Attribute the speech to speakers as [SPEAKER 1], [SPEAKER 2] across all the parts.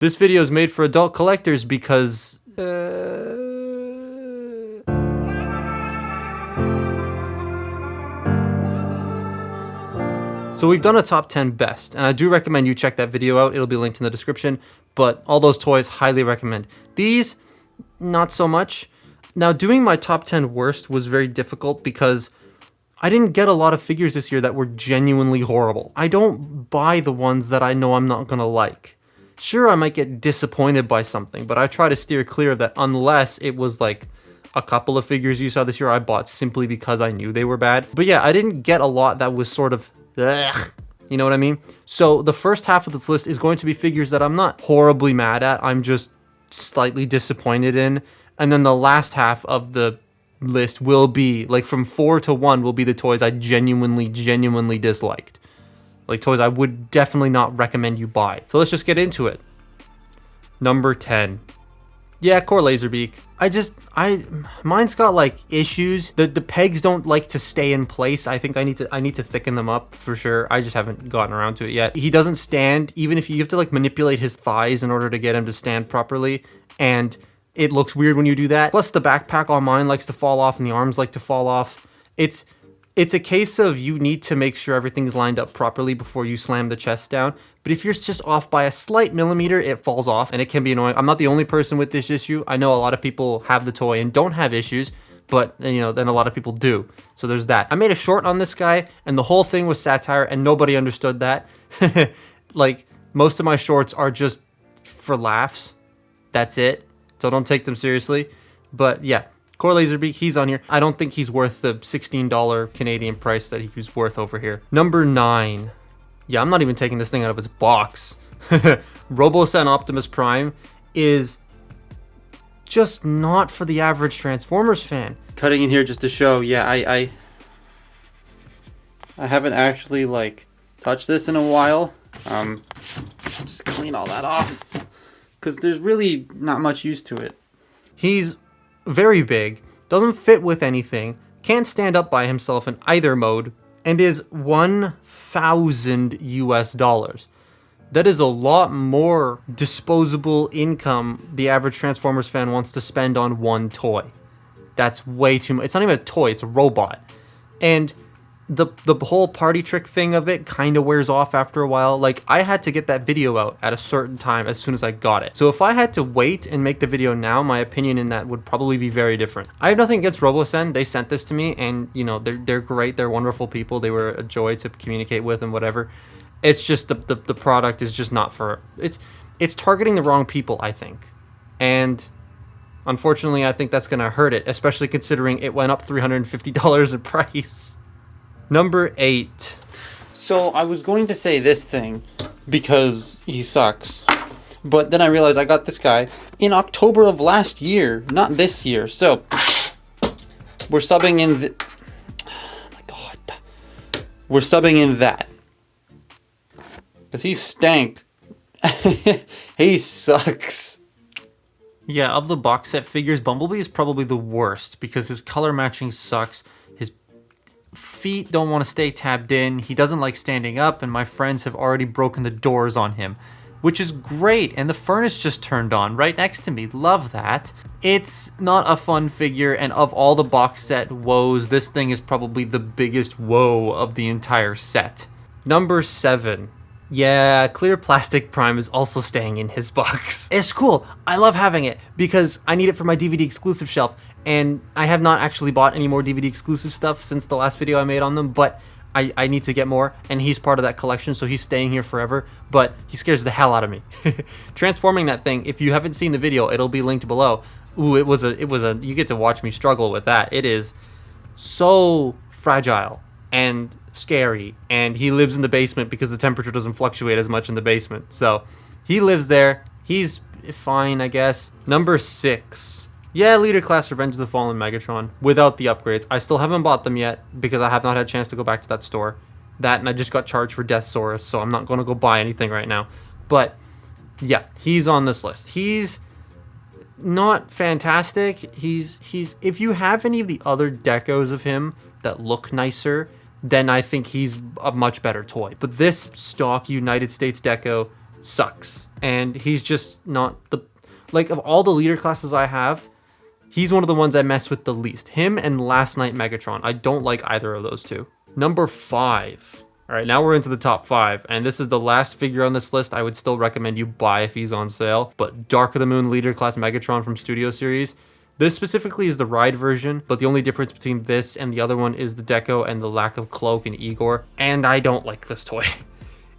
[SPEAKER 1] This video is made for adult collectors because, So we've done a top 10 best, and I do recommend you check that video out. It'll be linked in the description, but all those toys, highly recommend. These, not so much. Now, doing my top 10 worst was very difficult because I didn't get a lot of figures this year that were genuinely horrible. I don't buy the ones that I know I'm not gonna like. Sure, I might get disappointed by something, but I try to steer clear of that unless it was like a couple of figures you saw this year I bought simply because I knew they were bad. But yeah, I didn't get a lot that was sort of, ugh, you know what I mean? So the first half of this list is going to be figures that I'm not horribly mad at, I'm just slightly disappointed in. And then the last half of the list will be, like from 4 to 1 will be the toys I genuinely disliked. Like toys I would definitely not recommend you buy. So let's just get into it. Number 10. Yeah, Core Laserbeak. Mine's got like issues. The pegs don't like to stay in place. I think I need to thicken them up for sure. I just haven't gotten around to it yet. He doesn't stand, even if you have to like manipulate his thighs in order to get him to stand properly. And it looks weird when you do that. Plus the backpack on mine likes to fall off and the arms like to fall off. It's a case of you need to make sure everything's lined up properly before you slam the chest down. But if you're just off by a slight millimeter, it falls off and it can be annoying. I'm not the only person with this issue. I know a lot of people have the toy and don't have issues, but you know, then a lot of people do. So there's that. I made a short on this guy and the whole thing was satire and nobody understood that. Like most of my shorts are just for laughs. That's it. So don't take them seriously. But yeah. Core Laserbeak, he's on here. I don't think he's worth the $16 Canadian price that he's worth over here. Number 9. Yeah, I'm not even taking this thing out of its box. Robosen Optimus Prime is just not for the average Transformers fan. Cutting in here just to show, yeah, I haven't actually like touched this in a while. Just clean all that off because there's really not much use to it. He's very big, doesn't fit with anything, can't stand up by himself in either mode, and is 1,000 US dollars. That is a lot more disposable income the average Transformers fan wants to spend on one toy. That's way too much. It's not even a toy, it's a robot. And the whole party trick thing of it kind of wears off after a while. Like, I had to get that video out at a certain time as soon as I got it. So if I had to wait and make the video now, my opinion in that would probably be very different. I have nothing against Robosen. They sent this to me and, you know, they're great. They're wonderful people. They were a joy to communicate with and whatever. It's just the product is just not for... It's targeting the wrong people, I think. And unfortunately, I think that's going to hurt it, especially considering it went up $350 in price. Number 8. So I was going to say this thing because he sucks. But then I realized I got this guy in October of last year, not this year. So we're subbing in oh my god. We're subbing in that. Cuz he stank. He sucks. Yeah, of the box set figures, Bumblebee is probably the worst because his color matching sucks. His feet don't want to stay tabbed in. He doesn't like standing up, and my friends have already broken the doors on him, which is great. And the furnace just turned on right next to me. Love that. It's not a fun figure, and of all the box set woes, this thing is probably the biggest woe of the entire set. Number 7. Yeah, Clear Plastic Prime is also staying in his box. It's cool. I love having it because I need it for my DVD exclusive shelf. And I have not actually bought any more DVD exclusive stuff since the last video I made on them, but I need to get more, and he's part of that collection, so he's staying here forever, but he scares the hell out of me. Transforming that thing, if you haven't seen the video, it'll be linked below. Ooh, it was a, you get to watch me struggle with that. It is so fragile and scary, and he lives in the basement because the temperature doesn't fluctuate as much in the basement. So he lives there. He's fine, I guess. Number 6. Yeah, Leader Class Revenge of the Fallen Megatron without the upgrades. I still haven't bought them yet because I have not had a chance to go back to that store. That, and I just got charged for Deathsaurus, so I'm not going to go buy anything right now. But yeah, he's on this list. He's not fantastic. He's if you have any of the other decos of him that look nicer, then I think he's a much better toy. But this stock United States deco sucks. And he's just not the... Like, of all the leader classes I have, he's one of the ones I mess with the least. Him and Last Night Megatron. I don't like either of those two. Number 5. All right, now we're into the top 5, and this is the last figure on this list I would still recommend you buy if he's on sale. But Dark of the Moon Leader Class Megatron from Studio Series. This specifically is the ride version, but the only difference between this and the other one is the deco and the lack of Cloak and Igor. And I don't like this toy.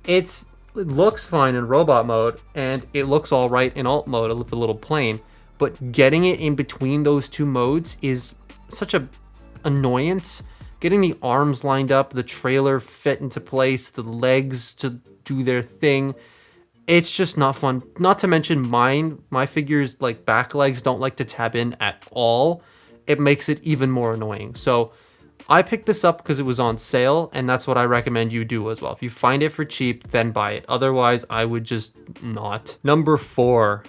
[SPEAKER 1] It looks fine in robot mode, and it looks all right in alt mode with a little plane. But getting it in between those two modes is such a annoyance. Getting the arms lined up, the trailer fit into place, the legs to do their thing. It's just not fun. Not to mention my figures, like back legs, don't like to tab in at all. It makes it even more annoying. So I picked this up because it was on sale, and that's what I recommend you do as well. If you find it for cheap, then buy it. Otherwise, I would just not. Number 4.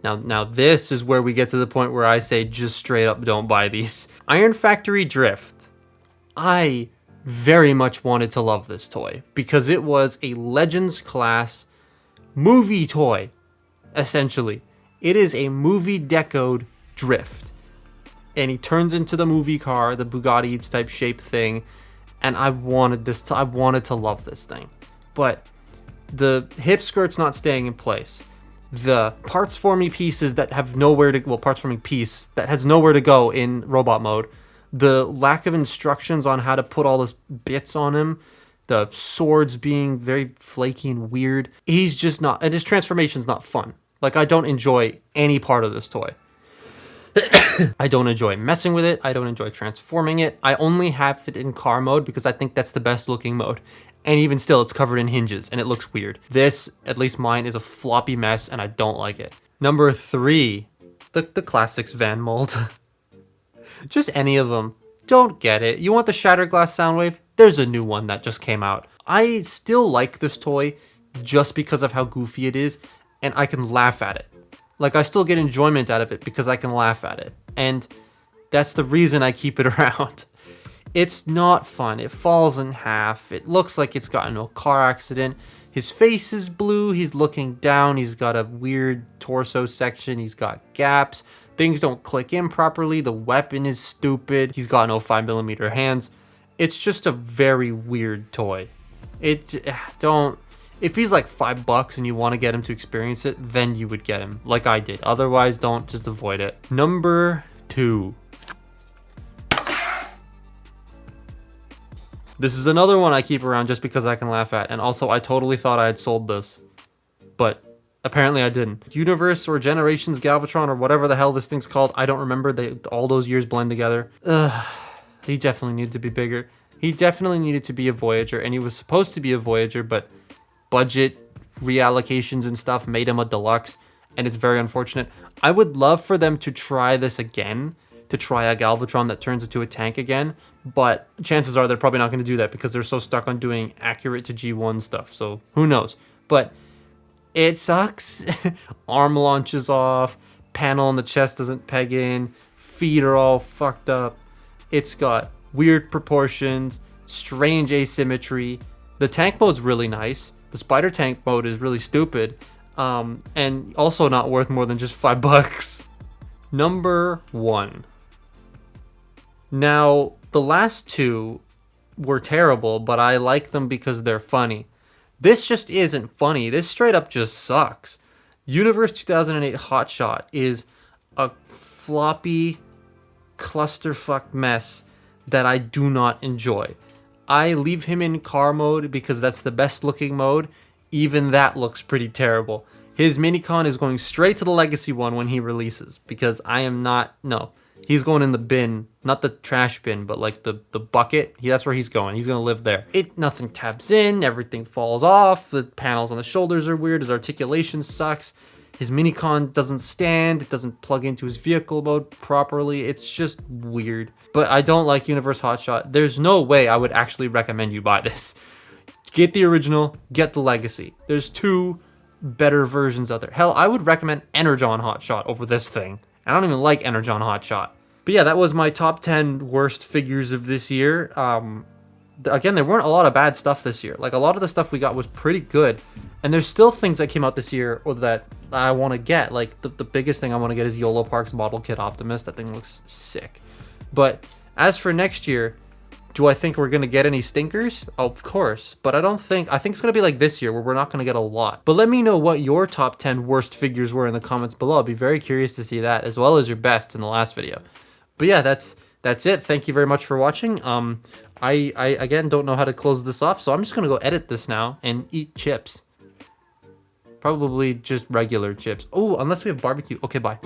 [SPEAKER 1] Now this is where we get to the point where I say just straight up don't buy these. Iron Factory Drift. I very much wanted to love this toy because it was a Legends class movie toy, essentially. It is a movie decoed Drift. And he turns into the movie car, the Bugatti type shape thing, and I wanted to love this thing. But the hip skirt's not staying in place. The parts forming pieces that have nowhere to... Well, parts forming piece that has nowhere to go in robot mode. The lack of instructions on how to put all those bits on him. The swords being very flaky and weird. He's just not... And his transformation's not fun. Like, I don't enjoy any part of this toy. I don't enjoy messing with it. I don't enjoy transforming it. I only have it in car mode because I think that's the best looking mode. And even still, it's covered in hinges and it looks weird. This, at least mine, is a floppy mess and I don't like it. Number 3, the classics Van mold. Just any of them. Don't get it. You want the Shatterglass Soundwave? There's a new one that just came out. I still like this toy just because of how goofy it is, and I can laugh at it. Like, I still get enjoyment out of it because I can laugh at it. And that's the reason I keep it around. It's not fun. It falls in half. It looks like it's gotten into a car accident. His face is blue. He's looking down. He's got a weird torso section. He's got gaps. Things don't click in properly. The weapon is stupid. He's got no 5mm hands. It's just a very weird toy. If he's like $5 and you want to get him to experience it, then you would get him like I did. Otherwise, don't, just avoid it. Number 2. This is another one I keep around just because I can laugh at. And also, I totally thought I had sold this, but apparently I didn't. Universe or Generations Galvatron or whatever the hell this thing's called. I don't remember. All those years blend together. He definitely needed to be bigger. He definitely needed to be a Voyager, and he was supposed to be a Voyager, but budget reallocations and stuff made him a deluxe, and it's very unfortunate. I would love for them to try this again, to try a Galvatron that turns into a tank again, but chances are they're probably not going to do that because they're so stuck on doing accurate to G1 stuff, so who knows. But it sucks. Arm launches off, panel on the chest doesn't peg in, feet are all fucked up. It's got weird proportions, strange asymmetry. The tank mode's really nice. The spider tank mode is really stupid, and also not worth more than just $5. Number 1. Now, the last two were terrible, but I like them because they're funny. This just isn't funny. This straight up just sucks. Universe 2008 Hotshot is a floppy clusterfuck mess that I do not enjoy. I leave him in car mode because that's the best looking mode. Even that looks pretty terrible. His Minicon is going straight to the Legacy one when he releases because I am not, no. He's going in the bin, not the trash bin, but like the bucket. That's where he's going. He's going to live there. Nothing tabs in, everything falls off. The panels on the shoulders are weird. His articulation sucks. His Minicon doesn't stand. It doesn't plug into his vehicle mode properly. It's just weird. But I don't like Universe Hotshot. There's no way I would actually recommend you buy this. Get the original, get the Legacy. There's 2 better versions out there. Hell, I would recommend Energon Hotshot over this thing. I don't even like Energon Hotshot. But yeah, that was my top 10 worst figures of this year. again, there weren't a lot of bad stuff this year. Like, a lot of the stuff we got was pretty good. And there's still things that came out this year or that I want to get. Like, the biggest thing I want to get is YOLO Parks Model Kit Optimus. That thing looks sick. But as for next year, do I think we're going to get any stinkers? Of course. But I think it's going to be like this year where we're not going to get a lot. But let me know what your top 10 worst figures were in the comments below. I'll be very curious to see that, as well as your best in the last video. But yeah, that's it. Thank you very much for watching. I again don't know how to close this off, so I'm just going to go edit this now and eat chips. Probably just regular chips. Oh, unless we have barbecue. Okay, bye.